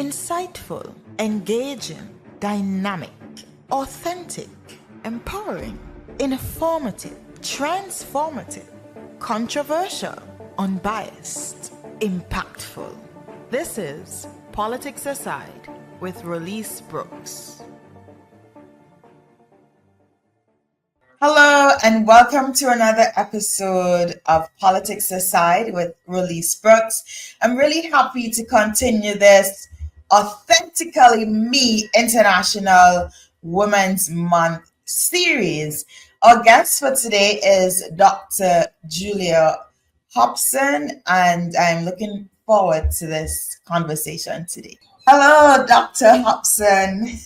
Insightful, engaging, dynamic, authentic, empowering, informative, transformative, controversial, unbiased, impactful. This is Politics Aside with Release Brooks. Hello and welcome to another episode of Politics Aside with Release Brooks. I'm really happy to continue this Authentically Me International Women's Month series. Our guest for today is Dr. Julear Hobson, and I'm looking forward to this conversation today. Hello, Dr. Hobson.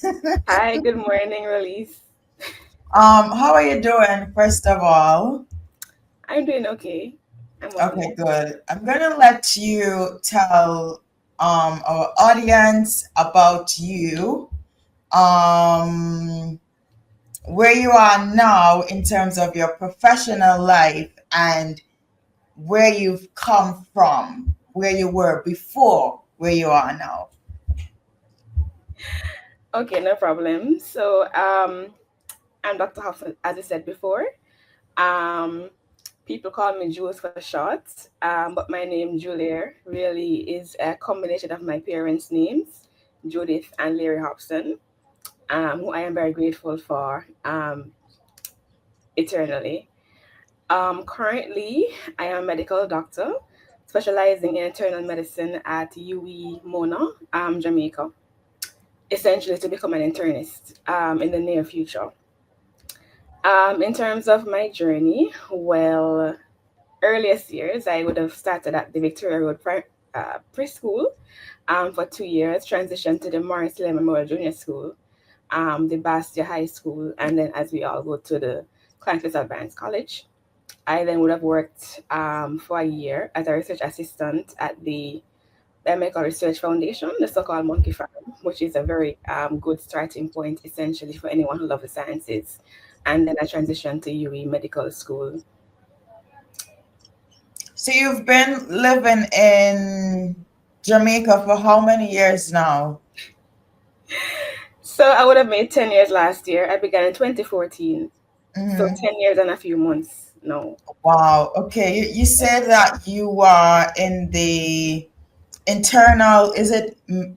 Hi, good morning, Release. How are you doing, first of all? I'm doing okay. Okay, good. I'm gonna let you tell our audience about you, um, where you are now in terms of your professional life and where you've come from, where you were before, where you are now. Okay, no problem. So, I'm Dr. Hobson, as I said before. Um, People call me Jules for short, but my name Julear really is a combination of my parents' names, Judith and Larry Hobson, who I am very grateful for eternally. Currently, I am a medical doctor specializing in internal medicine at UE Mona, Jamaica, essentially to become an internist in the near future. In terms of my journey, well, earliest years, I would have started at the Victoria Road preschool for 2 years, transitioned to the Morris Lemon Memorial Junior School, the Bastia High School, and then as we all go to the Clancy Advanced College. I then would have worked for a year as a research assistant at the Biomedical Research Foundation, the so-called Monkey Farm, which is a very good starting point essentially for anyone who loves the sciences. And then I transitioned to UE Medical School. So you've been living in Jamaica for how many years now? So I would have made 10 years last year. I began in 2014. So 10 years and a few months now. Wow. Okay. You said that you are in the internal,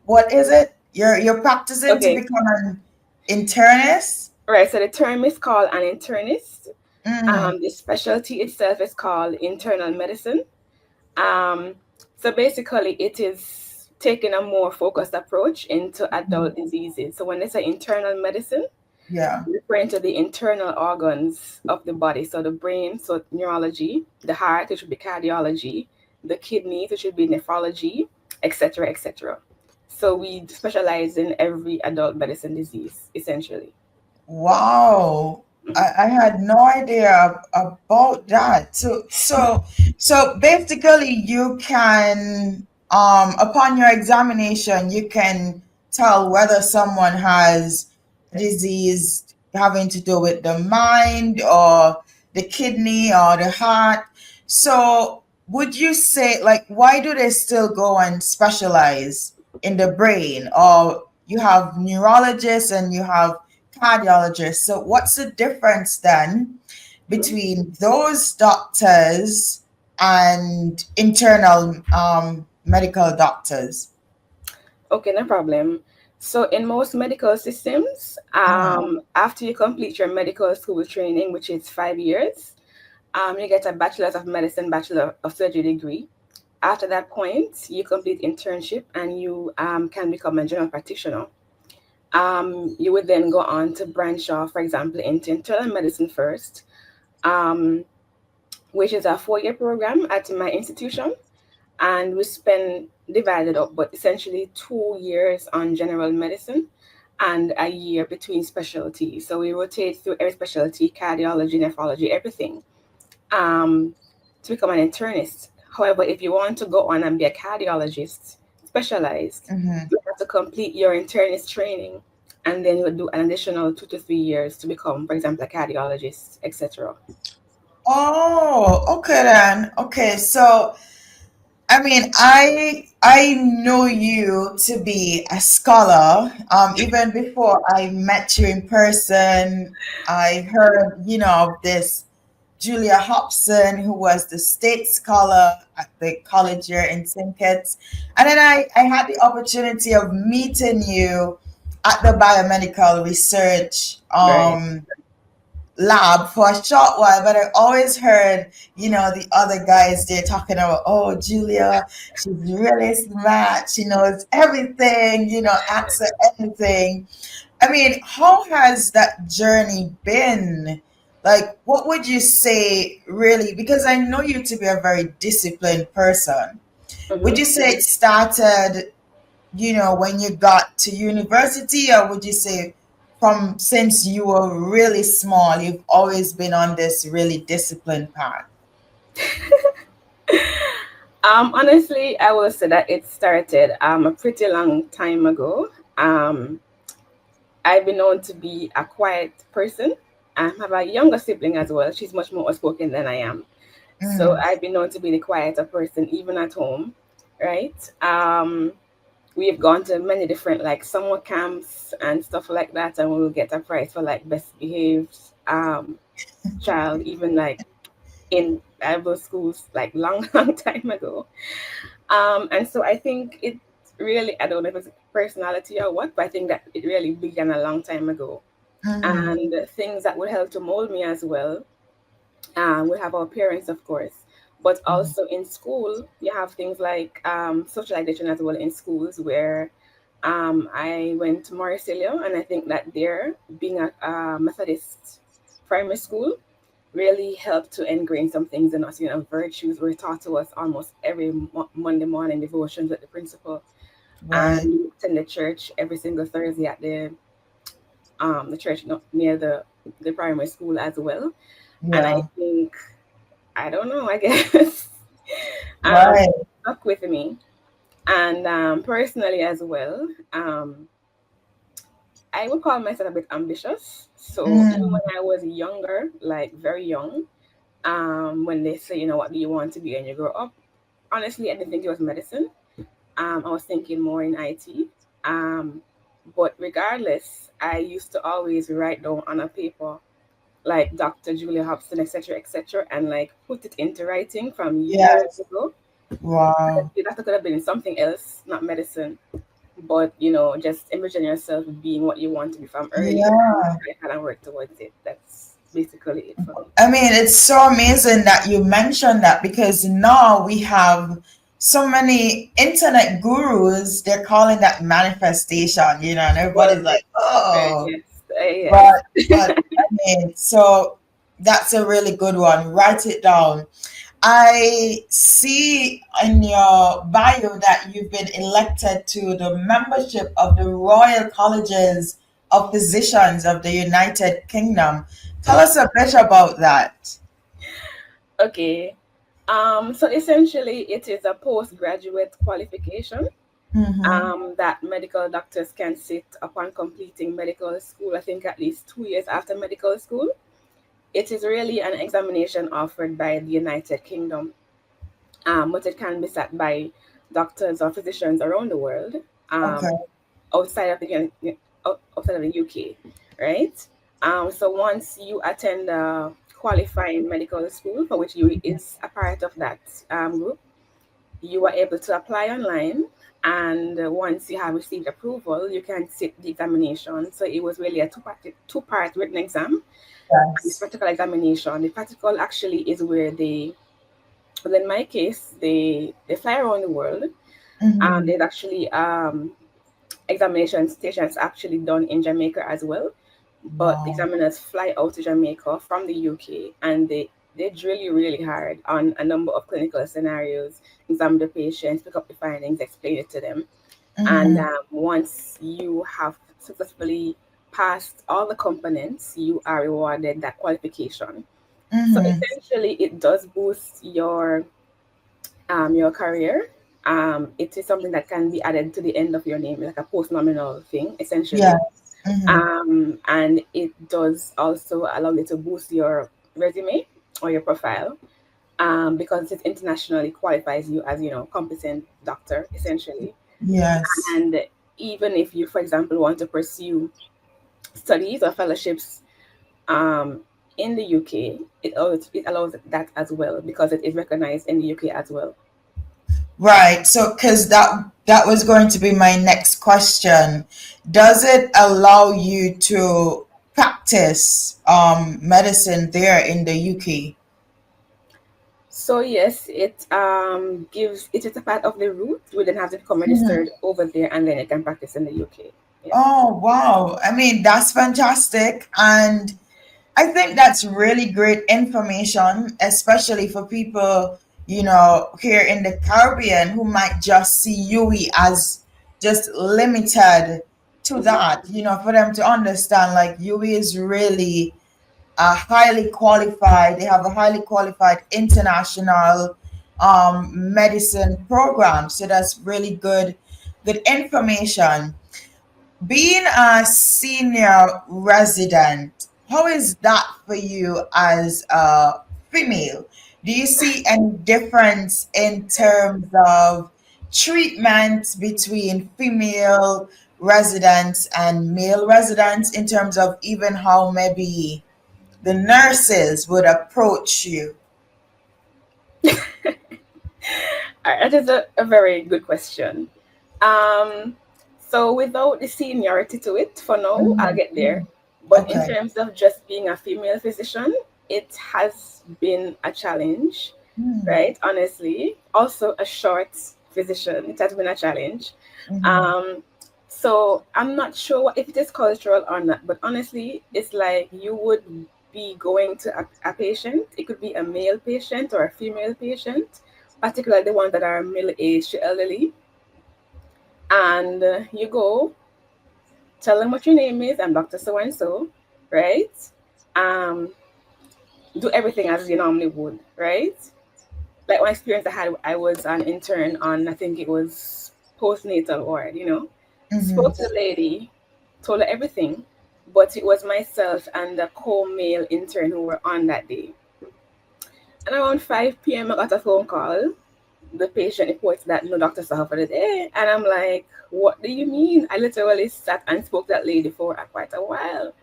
what is it? You're practicing to Okay. become an internist? Right. So the term is called an internist. The specialty itself is called internal medicine. So basically, it is taking a more focused approach into adult diseases. So when they say internal medicine, Yeah. referring to the internal organs of the body. So the brain, so neurology, the heart, which would be cardiology, the kidneys, which would be nephrology, etc., etc. So we specialize in every adult medicine disease, essentially. Wow. I had no idea about that. So basically you can upon your examination you can tell whether someone has a disease having to do with the mind or the kidney or the heart. So would you say, like, why do they still go and specialize in the brain? Or you have neurologists and you have cardiologists. So what's the difference then between those doctors and internal medical doctors? Okay, no problem. So in most medical systems, after you complete your medical school training, which is 5 years, you get a bachelor's of medicine, bachelor of surgery degree. After that point, you complete internship and you can become a general practitioner. You would then go on to branch off, for example, into internal medicine first, um, which is a 4-year program at my institution. And we spend divided up, but essentially 2 years on general medicine and a year between specialties. So we rotate through every specialty, cardiology, nephrology, everything, to become an internist. However, if you want to go on and be a cardiologist, specialized, you have to complete your internist training, and then you do an additional 2 to 3 years to become, for example, a cardiologist, etc. Oh, okay then. Okay, so I mean, I know you to be a scholar. Even before I met you in person, I heard, of this Julia Hobson, who was the state scholar at the college here in St. Kitts. And then I had the opportunity of meeting you at the biomedical research Right. lab for a short while, but I always heard, the other guys they're talking about, oh, Julia, she's really smart, she knows everything, ask her anything. I mean, how has that journey been? Like, what would you say really? Because I know you to be a very disciplined person. Would Mm-hmm. you say it started, when you got to university, or would you say from since you were really small, you've always been on this really disciplined path? Honestly, I will say that it started a pretty long time ago. Um, I've been known to be a quiet person. I have a younger sibling as well. She's much more outspoken than I am. So Mm, I've been known to be the quieter person, even at home, right? We have gone to many different like summer camps and stuff like that, and we will get a prize for like best behaved child, even like in Bible schools, like long, long time ago. And so I think it really, I don't know if it's personality or what, but I think that it really began a long time ago. mm, And things that would help to mold me as well. We have our parents, of course, but mm, also in school, you have things like socialization as well in schools where I went to Marsilio, and I think that there, being a Methodist primary school, really helped to ingrain some things in us. Virtues were taught to us almost every Monday morning devotions with the principal, and right. we attend the church every single Thursday at the church near the primary school as well. And I Yeah. think, I don't know, I guess Right. stuck with me. And personally as well, I would call myself a bit ambitious. So even Mm, when I was younger, like very young, when they say, what do you want to be when you grow up? Honestly, I didn't think it was medicine. I was thinking more in IT. Um, but regardless, I used to always write down on a paper like Dr. Julia Hobson, etc., and like put it into writing from years yes. ago. Wow. That could have been something else, not medicine, but just imagine yourself being what you want to be from early, and Yeah. I kind of work towards it. That's basically it for me. I mean, it's so amazing that you mentioned that because now we have so many internet gurus. They're calling that manifestation, and Well, everybody's like, right, oh, yes, but I mean, so that's a really good one. Write it down. I see in your bio that you've been elected to the membership of the Royal Colleges of Physicians of the United Kingdom. Tell us a bit about that. okay. So essentially, it is a postgraduate qualification Mm-hmm. that medical doctors can sit upon completing medical school. I think at least 2 years after medical school. It is really an examination offered by the United Kingdom, but it can be sat by doctors or physicians around the world, Okay. um, outside of outside of the UK, right? So once you attend a qualifying medical school, for which you is a part of that group, you are able to apply online. And once you have received approval, you can sit the examination. So it was really a two-part written exam and Yes. practical examination. The practical actually is where well, in my case, they fly around the world. Mm-hmm. There's actually examination stations actually done in Jamaica as well. But the Wow. examiners fly out to Jamaica from the UK, and they drill you really hard on a number of clinical scenarios, examine the patients, pick up the findings, explain it to them. And Mm-hmm. once you have successfully passed all the components, you are rewarded that qualification. So Mm-hmm. essentially, it does boost your career. It is something that can be added to the end of your name, like a post-nominal thing, essentially. Yes. Mm-hmm. And it does also allow you to boost your resume or your profile. because it internationally qualifies you as, competent doctor, essentially. Yes. And even if you, for example, want to pursue studies or fellowships um, in the UK, it allows that as well because it is recognized in the UK as well. Right. So, because that was going to be my next question. Does it allow you to practice medicine there in the UK? So yes, it is a part of the route. You then have to become registered over there, and then you can practice in the UK. Yeah. Oh, wow. I mean, that's fantastic. And I think that's really great information, especially for people, here in the Caribbean who might just see UWI as just limited to Hmm. that, for them to understand like UWI is really a highly qualified, they have a highly qualified international medicine program. So that's really good information. Being a senior resident, how is that for you as a female? Do you see any difference in terms of treatment between female residents and male residents in terms of even how maybe the nurses would approach you? That is a very good question. Um, so without the seniority to it, for now, I'll Mhm. get there. But in Okay. terms of just being a female physician, it has been a challenge, Mm-hmm. right? Honestly, also a short physician, it has been a challenge. Mm-hmm. Um, so I'm not sure if it is cultural or not, but honestly, it's like you would be going to a patient. It could be a male patient or a female patient, particularly the ones that are middle aged to elderly. And you go, tell them what your name is, I'm Dr. So and so, right? Um, do everything as you normally would, right? Like one experience I had, I was an intern on, I think it was postnatal ward. Mm-hmm. Spoke to the lady, told her everything, but it was myself and the co-male intern who were on that day. And around 5 p.m., I got a phone call. The patient reports that no doctor saw her for the day. And I'm like, what do you mean? I literally sat and spoke to that lady for quite a while.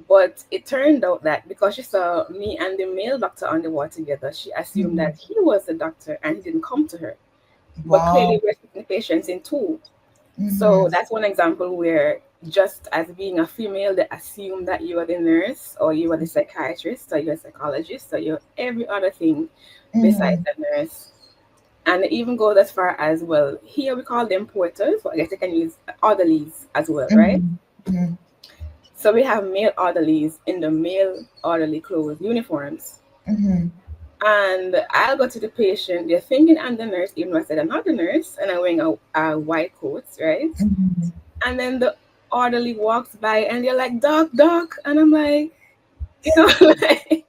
But it turned out that because she saw me and the male doctor on the ward together, she assumed Mm-hmm. that he was the doctor and he didn't come to her. But clearly, Wow. we're splitting the patients in two. So Mm-hmm. that's one example where just as being a female, they assume that you are the nurse or you are the psychiatrist or you're a psychologist or you're every other thing besides Mm-hmm. a nurse. And it even goes as far as, well, here we call them porters, but I guess they can use orderlies as well, right? Mm-hmm. So we have male orderlies in the male orderly clothes, uniforms. Mm-hmm. And I'll go to the patient, they're thinking I'm the nurse, even though I said I'm not the nurse, and I'm wearing a white coat, right? Mm-hmm. And then the orderly walks by and they're like, Doc, Doc. And I'm like, you know, like,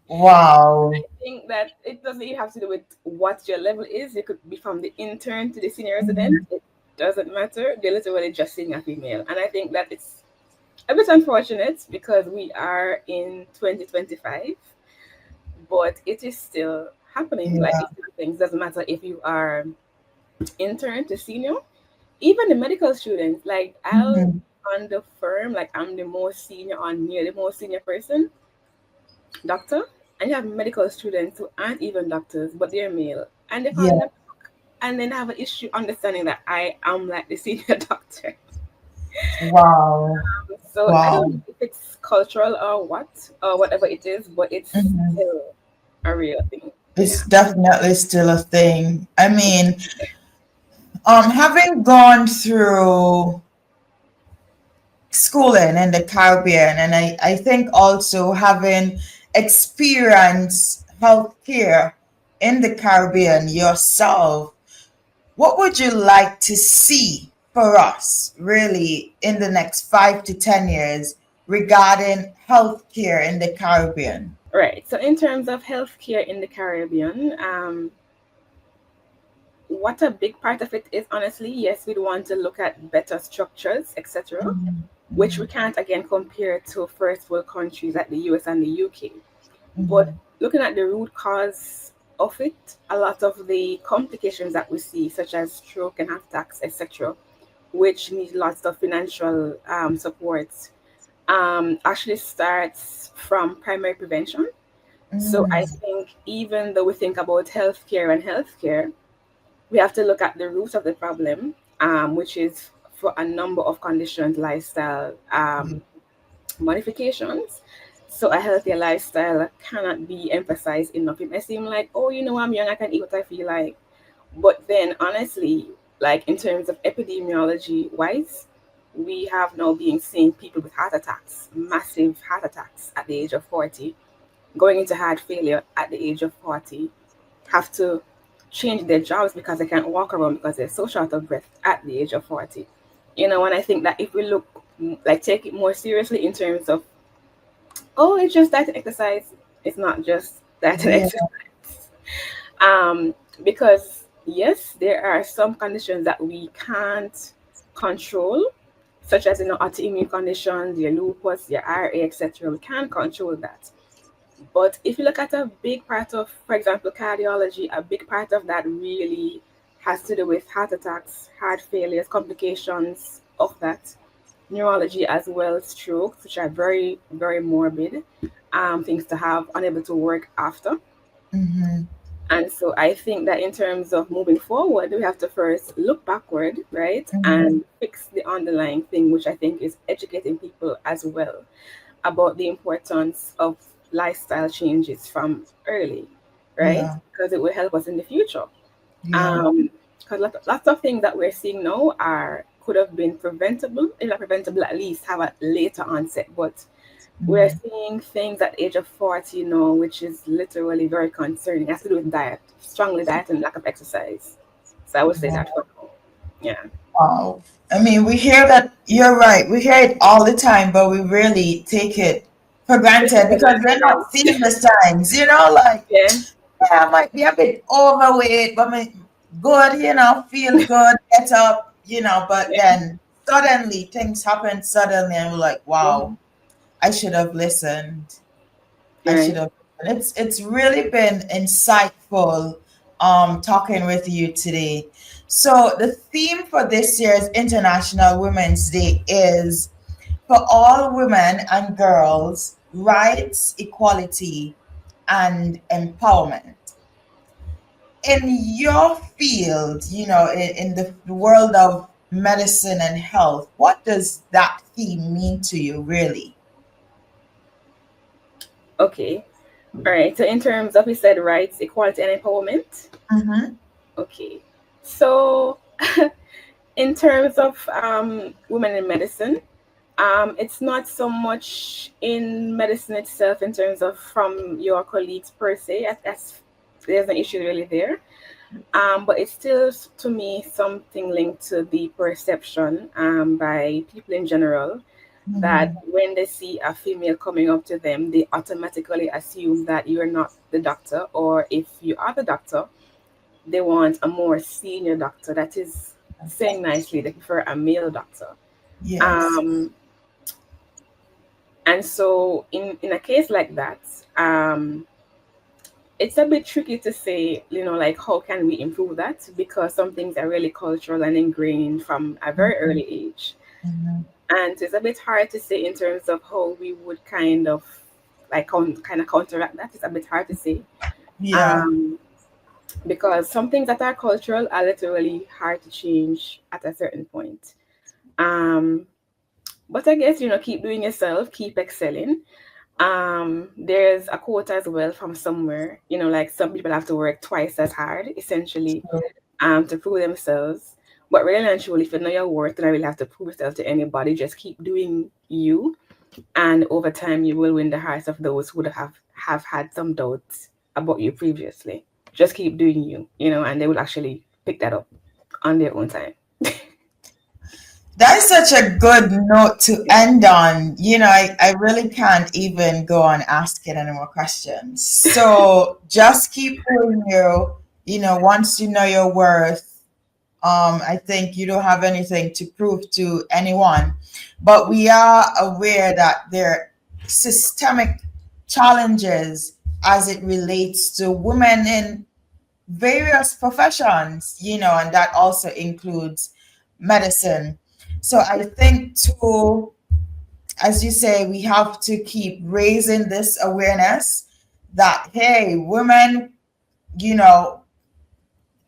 Wow. think that it doesn't even have to do with what your level is. It could be from the intern to the senior resident. Mhm. It doesn't matter. They're literally just seeing a female. And I think that it's a bit unfortunate because we are in 2025, but it is still happening. Like Yeah. it still things doesn't matter if you are intern to senior, even the medical students. Like I'll Mhm. on the firm, like I'm the most senior or near the most senior person, doctor, and you have medical students who aren't even doctors, but they're male, and they call Yeah. them, and then have an issue understanding that I am like the senior doctor. Wow. So I don't Wow. know if it's cultural or what or whatever it is, but it's Mhm. still a real thing. It's Yeah. definitely still a thing. I mean, having gone through schooling in the Caribbean, and I think also having experienced healthcare in the Caribbean yourself, what would you like to see for us really in the next 5 to 10 years regarding healthcare in the Caribbean? Right. So in terms of healthcare in the Caribbean, what a big part of it is, honestly, yes, we'd want to look at better structures, etc., Mhm. which we Mhm. can't again compare to first world countries like the US and the UK. But Mhm. looking at the root cause of it, a lot of the complications that we see, such as stroke and heart attacks, etc., which need lots of financial support, actually starts from primary prevention. So I Mm, think even though we think about healthcare, we have to look at the root of the problem, which is for a number of conditions, lifestyle modifications. So a healthier lifestyle cannot be emphasized enough. It may seem like, oh, I'm young, I can eat what I feel like. But then honestly, like in terms of epidemiology wise, we have now been seeing people with heart attacks, massive heart attacks at the age of 40, going into heart failure at the age of 40, have to change their jobs because they can't walk around because they're so short of breath at the age of 40. And I think that if we look, like, take it more seriously in terms of, oh, it's just diet and exercise, it's not just diet and yeah. exercise. Because, yes, there are some conditions that we can't control, such as, autoimmune conditions, your lupus, your RA, etc. We can't control that. But if you look at a big part of, for example, cardiology, a big part of that really has to do with heart attacks, heart failures, complications of that, neurology as well, strokes, which are very, very morbid, things to have, unable to work after. Mm-hmm. And so I think that in terms of moving forward, we have to first look backward, right? Mm-hmm. And fix the underlying thing, which I think is educating people as well about the importance of lifestyle changes from early, right? Yeah. Because it will help us in the future. Yeah. Um, because lots of things that we're seeing now are could have been preventable, if not preventable, at least have a later onset. But we're Mm, seeing things at the age of 40, which is literally very concerning. It has to do with diet, strongly diet and lack of exercise. So I would say that wow. for now. Yeah. Wow. I mean, we hear that, you're right. We hear it all the time, but we really take it for Take it granted for because we're not granted. seeing the signs, like, Yeah. yeah, I might be a bit overweight, but me good, feel good, get up, but Yeah. then suddenly things happen suddenly and we're like, wow, Mhm. I should have listened. I should Right. have. It's really been insightful talking with you today. So the theme for this year's International Women's Day is for all women and girls, rights, equality, and empowerment. In your field, in the world of medicine and health, what does that theme mean to you, really? Okay. All right. So in terms of, you said, rights, equality, and empowerment. Mm-hmm. Okay. So in terms of women in medicine, it's not so much in medicine itself in terms of from your colleagues per se. That's there's an issue really there. But it's still, to me, something linked to the perception by people in general that Mm-hmm. when they see a female coming up to them, they automatically assume that you're not the doctor, or if you are the doctor, they want a more senior doctor. That is, saying nicely, they prefer a male doctor. Yes. Um, and so, in a case like that, um, it's a bit tricky to say, like, how can we improve that? Because some things are really cultural and ingrained from a very early age. Mm-hmm. And it's a bit hard to say in terms of how we would kind of like kind of counteract that. It's a bit hard to say. Yeah. Um, because some things that are cultural are literally hard to change at a certain point. Um, but I guess, keep doing yourself, keep excelling. There's a quote as well from somewhere, like some people have to work twice as hard, essentially, to prove themselves. But really and truly, if you know your worth, you don't really have to prove yourself to anybody. Just keep doing you, and over time, you will win the hearts of those who would have had some doubts about you previously. Just keep doing you, and they will actually pick that up on their own time. That is such a good note to end on. I really can't even go on asking any more questions. So just keep doing you. Once you know your worth, I think you don't have anything to prove to anyone. But we are aware that there are systemic challenges as it relates to women in various professions, and that also includes medicine. So I think too, as you say, we have to keep raising this awareness that, hey, women, you know,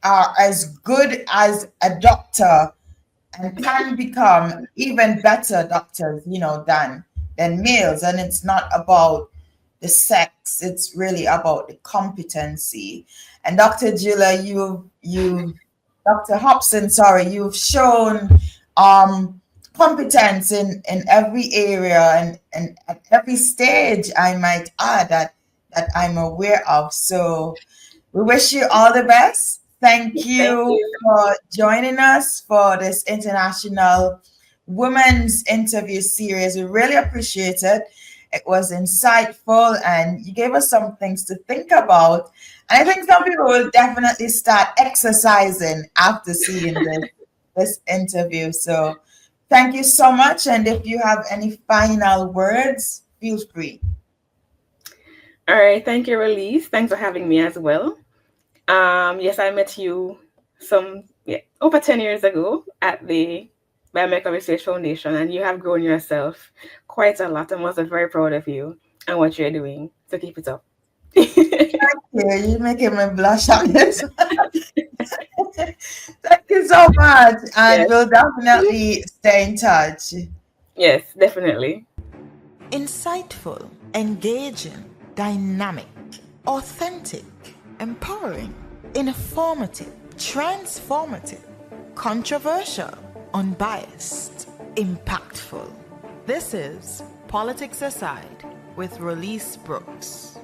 are as good as a doctor and can become even better doctors, than males. And it's not about the sex; it's really about the competency. And Dr. Julia, Dr. Hobson, sorry, you've shown competence in every area and at every stage, I might add, that I'm aware of. So we wish you all the best. Thank Thank you you. for joining us for this International Women's Interview Series. We really appreciate it. It was insightful and you gave us some things to think about. And I think some people will definitely start exercising after seeing this interview. So thank you so much. And if you have any final words, feel free. All right, thank you, Release. Thanks for having me as well. Yes, I met you over 10 years ago at the Biomedical Research Foundation, and you have grown yourself quite a lot. I'm also very proud of you and what you're doing. So keep it up. Yeah, you're making me blush on this. Thank you so much. And Yes, we'll definitely stay in touch. yes, definitely. Insightful, engaging, dynamic, authentic, empowering, informative, transformative, controversial, unbiased, impactful. This is Politics Aside with Release Brooks.